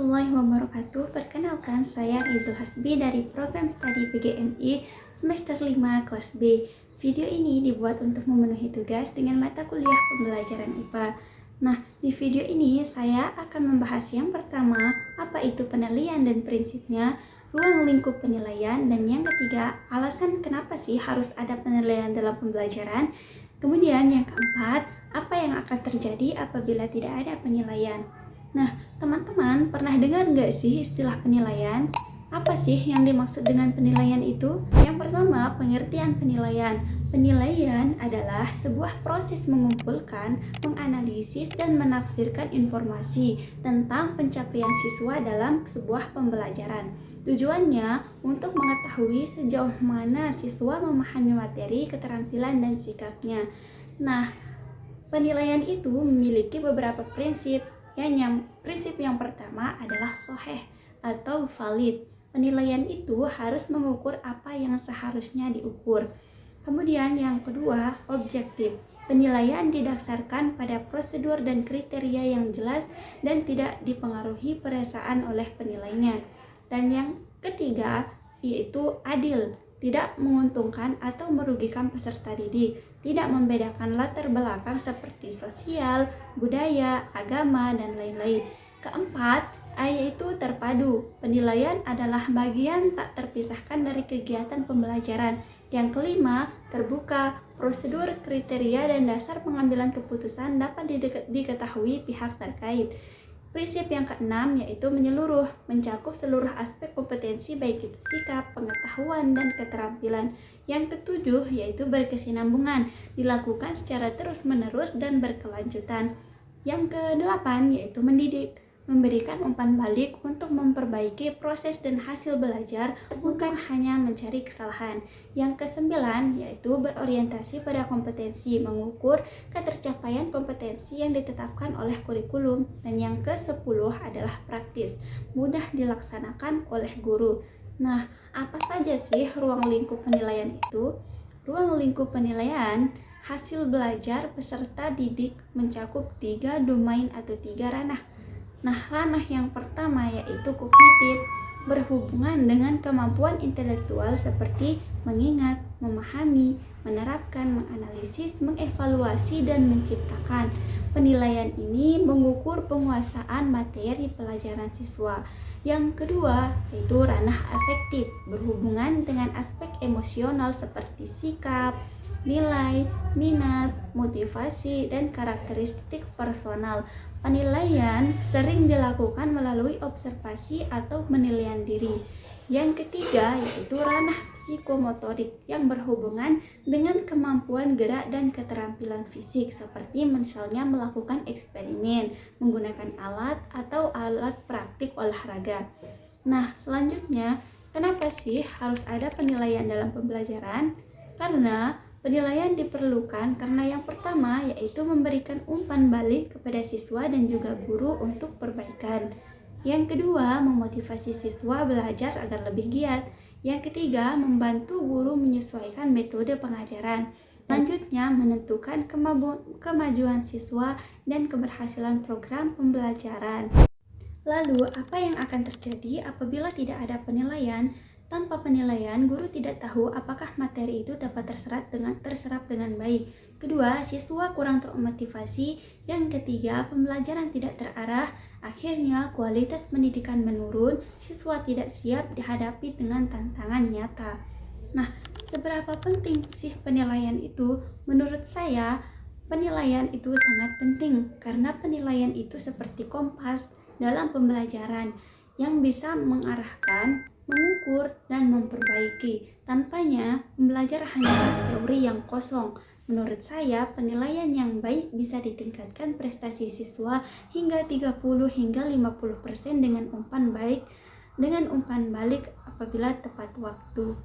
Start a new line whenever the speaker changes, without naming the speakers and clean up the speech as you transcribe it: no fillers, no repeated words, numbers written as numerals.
warahmatullahi wabarakatuh. Perkenalkan, saya Izul Hasbi dari program studi PGMI semester 5 kelas B. Video ini dibuat untuk memenuhi tugas dengan mata kuliah pembelajaran IPA. Nah, di video ini saya akan membahas yang pertama, apa itu penilaian dan prinsipnya, ruang lingkup penilaian, dan yang ketiga, alasan kenapa sih harus ada penilaian dalam pembelajaran. Kemudian yang keempat, apa yang akan terjadi apabila tidak ada penilaian. Nah, teman-teman pernah dengar nggak sih istilah penilaian? Apa sih yang dimaksud dengan penilaian itu? Yang pertama, pengertian penilaian. Penilaian adalah sebuah proses mengumpulkan, menganalisis, dan menafsirkan informasi tentang pencapaian siswa dalam sebuah pembelajaran. Tujuannya untuk mengetahui sejauh mana siswa memahami materi, keterampilan, dan sikapnya. Nah, penilaian itu memiliki beberapa prinsip. Prinsip yang pertama adalah sahih atau valid. Penilaian itu harus mengukur apa yang seharusnya diukur. Kemudian yang kedua, objektif. Penilaian didasarkan pada prosedur dan kriteria yang jelas dan tidak dipengaruhi perasaan oleh penilainya. Dan yang ketiga, yaitu adil. Tidak menguntungkan atau merugikan peserta didik, tidak membedakan latar belakang seperti sosial, budaya, agama, dan lain-lain. Keempat, yaitu terpadu. Penilaian adalah bagian tak terpisahkan dari kegiatan pembelajaran. Yang kelima, terbuka. Prosedur, kriteria, dan dasar pengambilan keputusan dapat diketahui pihak terkait. Prinsip yang keenam yaitu menyeluruh, mencakup seluruh aspek kompetensi baik itu sikap, pengetahuan, dan keterampilan. Yang ketujuh yaitu berkesinambungan, dilakukan secara terus-menerus dan berkelanjutan. Yang kedelapan yaitu mendidik, memberikan umpan balik untuk memperbaiki proses dan hasil belajar, bukan hanya mencari kesalahan. Yang kesembilan yaitu berorientasi pada kompetensi, mengukur ketercapaian kompetensi yang ditetapkan oleh kurikulum. Dan yang ke-10 adalah praktis, mudah dilaksanakan oleh guru. Nah, apa saja sih ruang lingkup penilaian itu? Ruang lingkup penilaian hasil belajar peserta didik mencakup 3 domain atau 3 ranah. Nah, ranah yang pertama yaitu kognitif, berhubungan dengan kemampuan intelektual seperti mengingat, memahami, menerapkan, menganalisis, mengevaluasi, dan menciptakan. Penilaian ini mengukur penguasaan materi pelajaran siswa. Yang kedua yaitu ranah afektif, berhubungan dengan aspek emosional seperti sikap, nilai, minat, motivasi, dan karakteristik personal. Penilaian sering dilakukan melalui observasi atau penilaian diri. Yang ketiga yaitu ranah psikomotorik yang berhubungan dengan kemampuan gerak dan keterampilan fisik seperti misalnya melakukan eksperimen, menggunakan alat atau alat praktik olahraga. Nah, selanjutnya, kenapa sih harus ada penilaian dalam pembelajaran? Karena penilaian diperlukan karena yang pertama yaitu memberikan umpan balik kepada siswa dan juga guru untuk perbaikan. Yang kedua, memotivasi siswa belajar agar lebih giat. Yang ketiga, membantu guru menyesuaikan metode pengajaran. Selanjutnya, menentukan kemajuan siswa dan keberhasilan program pembelajaran. Lalu, apa yang akan terjadi apabila tidak ada penilaian? Tanpa penilaian, guru tidak tahu apakah materi itu dapat terserap dengan baik. Kedua, siswa kurang termotivasi. Yang ketiga, pembelajaran tidak terarah. Akhirnya, kualitas pendidikan menurun. Siswa tidak siap dihadapi dengan tantangan nyata. Nah, seberapa penting sih penilaian itu? Menurut saya, penilaian itu sangat penting karena penilaian itu seperti kompas dalam pembelajaran yang bisa mengarahkan, mengukur, dan memperbaiki. Tanpanya, belajar hanyalah teori yang kosong. Menurut saya, penilaian yang baik bisa ditingkatkan prestasi siswa hingga 30 hingga 50% dengan umpan balik apabila tepat waktu.